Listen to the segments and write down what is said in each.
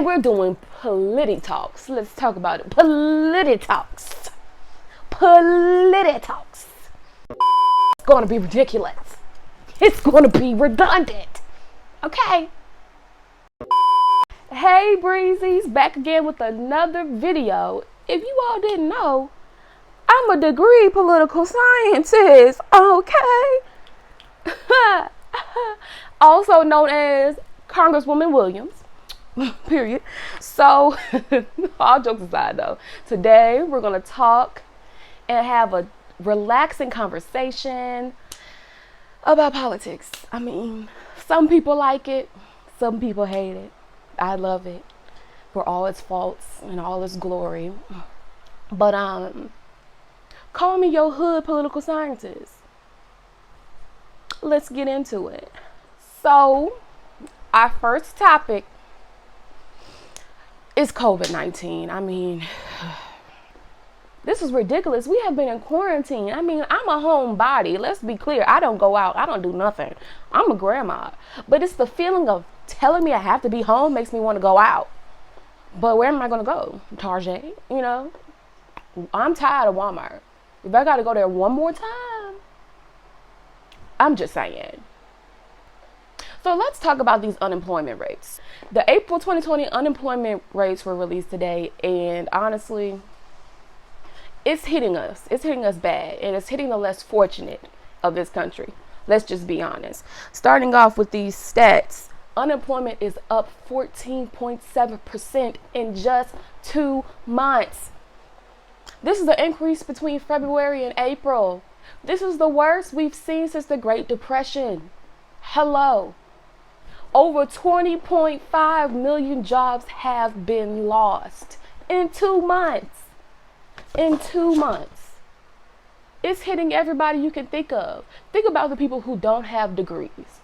and we're doing Talks. Let's talk about it. Talks. It's going to be ridiculous. It's going to be redundant. Okay. Hey Breezies, back again with another video. If you all didn't know, I'm a degree political scientist, okay? Also known as Congresswoman Williams, period. So, all jokes aside though, today we're going to talk and have a relaxing conversation about politics. I mean, some people like it, some people hate it. I love it for all its faults and all its glory. But call me your hood political scientist. Let's get into it. So, our first topic is COVID-19. I mean, this is ridiculous. We have been in quarantine. I mean, I'm a homebody. Let's be clear. I don't go out. I don't do nothing. I'm a grandma. But it's the feeling of telling me I have to be home makes me want to go out. But where am I going to go? Target, you know? I'm tired of Walmart. If I got to go there one more time, I'm just saying. So let's talk about these unemployment rates. The April 2020 unemployment rates were released today, and honestly, it's hitting us. It's hitting us bad, and it's hitting the less fortunate of this country. Let's just be honest. Starting off with these stats, unemployment is up 14.7% in just 2 months. This is the increase between February and April. This is the worst we've seen since the Great Depression. Hello. Over 20.5 million jobs have been lost in 2 months. In 2 months. It's hitting everybody you can think of. Think about the people who don't have degrees,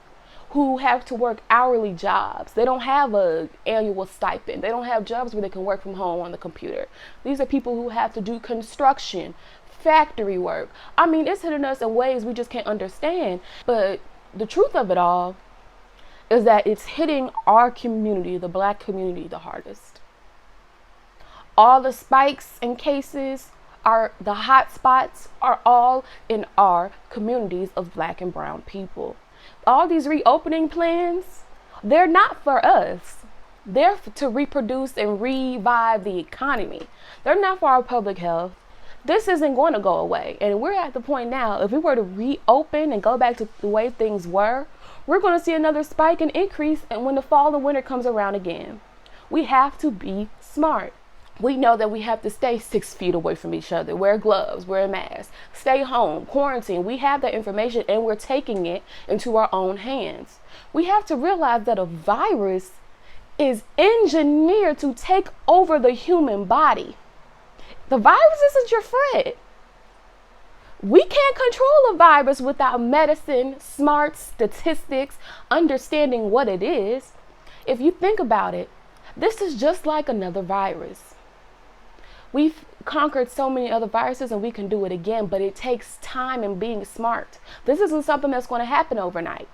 who have to work hourly jobs. They don't have an annual stipend. They don't have jobs where they can work from home on the computer. These are people who have to do construction, factory work. I mean, it's hitting us in ways we just can't understand. But the truth of it all is that it's hitting our community, the Black community, the hardest. All the spikes and cases the hot spots are all in our communities of Black and brown people. All these reopening plans, they're not for us. They're to reproduce and revive the economy. They're not for our public health. This isn't going to go away. And we're at the point now, if we were to reopen and go back to the way things were, we're going to see another spike and increase and when the fall and winter comes around again. We have to be smart. We know that we have to stay 6 feet away from each other, wear gloves, wear a mask, stay home, quarantine. We have that information and we're taking it into our own hands. We have to realize that a virus is engineered to take over the human body. The virus isn't your friend. We can't control a virus without medicine, smart statistics, understanding what it is. If you think about it, this is just like another virus. We've conquered so many other viruses and we can do it again, but it takes time and being smart. This isn't something that's going to happen overnight.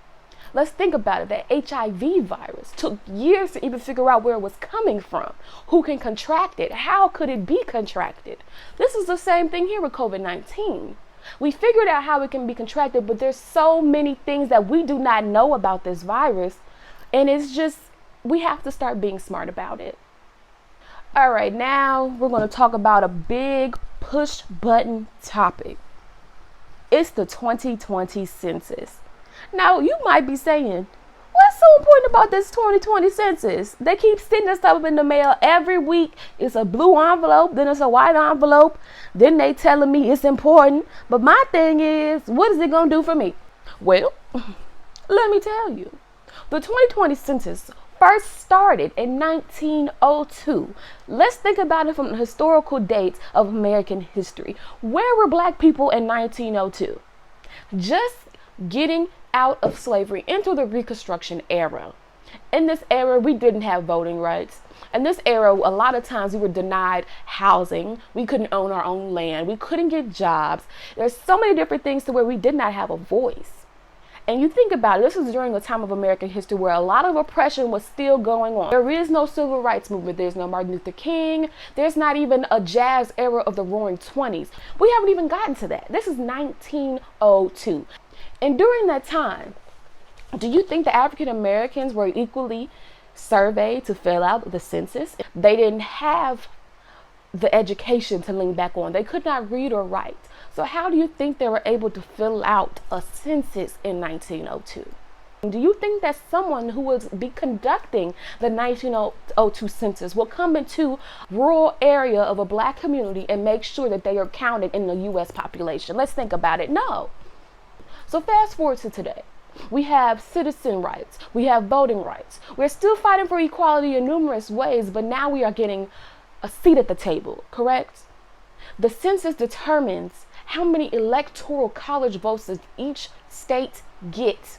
Let's think about it. The HIV virus took years to even figure out where it was coming from. Who can contract it? How could it be contracted? This is the same thing here with COVID-19. We figured out how it can be contracted, but there's so many things that we do not know about this virus. And it's just, we have to start being smart about it. All right, now we're going to talk about a big push button topic. It's the 2020 census. Now, you might be saying, what's so important about this 2020 census? They keep sending stuff in the mail every week. It's a blue envelope, then it's a white envelope. Then they telling me it's important. But my thing is, what is it going to do for me? Well, let me tell you. The 2020 census first started in 1902. Let's think about it from the historical dates of American history. Where were Black people in 1902? Just getting out of slavery into the Reconstruction era. In this era, we didn't have voting rights. In this era, a lot of times we were denied housing. We couldn't own our own land. We couldn't get jobs. There's so many different things to where we did not have a voice. And you think about it, this is during a time of American history where a lot of oppression was still going on. There is no civil rights movement. There's no Martin Luther King. There's not even a jazz era of the roaring 20s. We haven't even gotten to that. This is 1902. And during that time, do you think the African Americans were equally surveyed to fill out the census? They didn't have the education to lean back on. They could not read or write. So how do you think they were able to fill out a census in 1902? Do you think that someone who would be conducting the 1902 census will come into rural area of a black community and make sure that they are counted in the U.S. population? Let's think about it. No. So fast forward to today. We have citizen rights. We have voting rights. We're still fighting for equality in numerous ways, but now we are getting a seat at the table, correct? The census determines how many electoral college votes does each state get.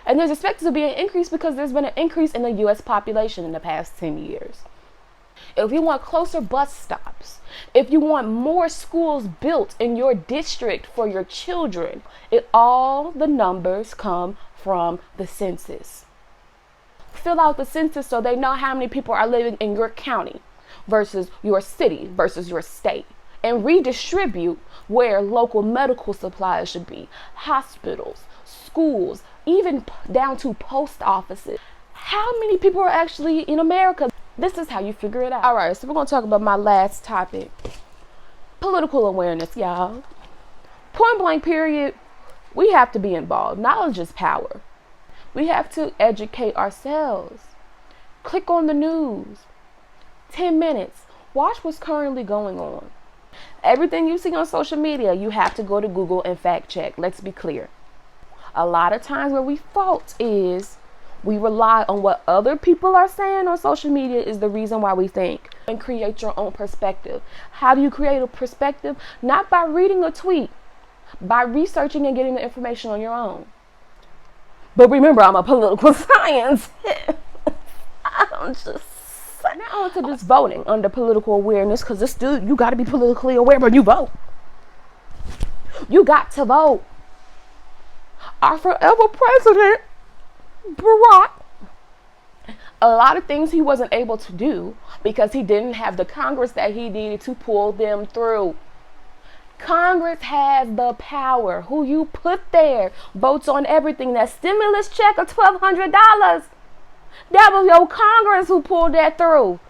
And there's expected to be an increase because there's been an increase in the U.S. population in the past 10 years. If you want closer bus stops, if you want more schools built in your district for your children, all the numbers come from the census. Fill out the census so they know how many people are living in your county versus your city versus your state, and redistribute where local medical supplies should be, hospitals, schools, even down to post offices. How many people are actually in America? This is how you figure it out. All right, so we're going to talk about my last topic. Political awareness, y'all. Point blank period. We have to be involved. Knowledge is power. We have to educate ourselves. Click on the news. 10 minutes. Watch what's currently going on. Everything you see on social media, you have to go to Google and fact check. Let's be clear. A lot of times where we fault is we rely on what other people are saying on social media is the reason why we think. And create your own perspective. How do you create a perspective? Not by reading a tweet, by researching and getting the information on your own. But remember, I'm a political science. I'm just now onto this voting under political awareness, because this dude, you got to be politically aware when you vote. You got to vote. Our forever president, Barack, a lot of things he wasn't able to do because he didn't have the Congress that he needed to pull them through. Congress has the power. Who you put there votes on everything. That stimulus check of $1,200, that was your Congress who pulled that through.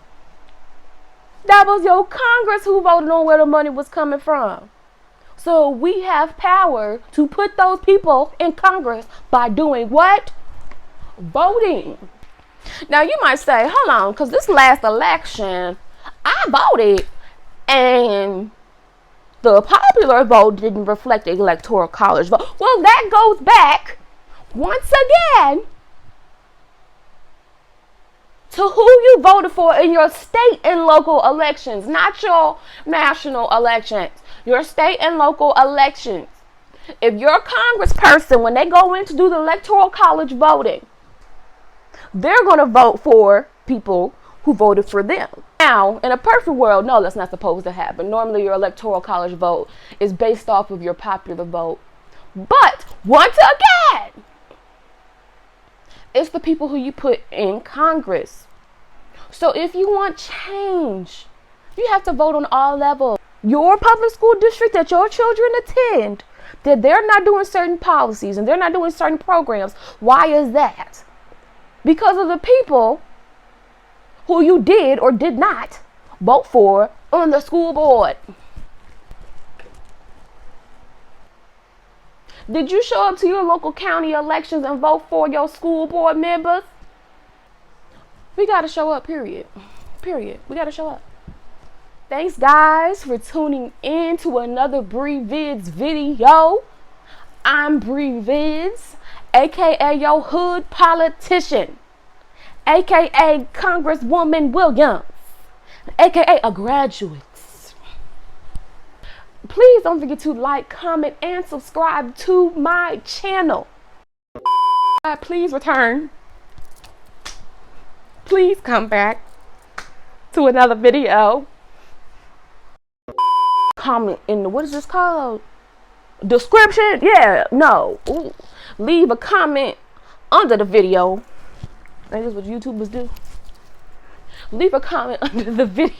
That was your Congress who voted on where the money was coming from. So we have power to put those people in Congress by doing what? Voting. Now you might say, hold on, because this last election, I voted and the popular vote didn't reflect the electoral college vote. Well, that goes back once again to who you voted for in your state and local elections, not your national elections, your state and local elections. If you're a congressperson, when they go in to do the electoral college voting, they're going to vote for people who voted for them. Now, in a perfect world, no, that's not supposed to happen. Normally, your electoral college vote is based off of your popular vote. But once again, it's the people who you put in Congress. So if you want change, you have to vote on all levels. Your public school district that your children attend, that they're not doing certain policies and they're not doing certain programs. Why is that? Because of the people who you did or did not vote for on the school board. Did you show up to your local county elections and vote for your school board members? We got to show up, period. Period. We got to show up. Thanks, guys, for tuning in to another Vidz video. I'm Vidz, aka your hood politician, aka Congresswoman Williams, aka a graduate. Please don't forget to like, comment, and subscribe to my channel. Please return. Please come back to another video. Comment in the, what is this called? Description? Yeah, no. Ooh. leave a comment under the video. That is what YouTubers do. Leave a comment under the video.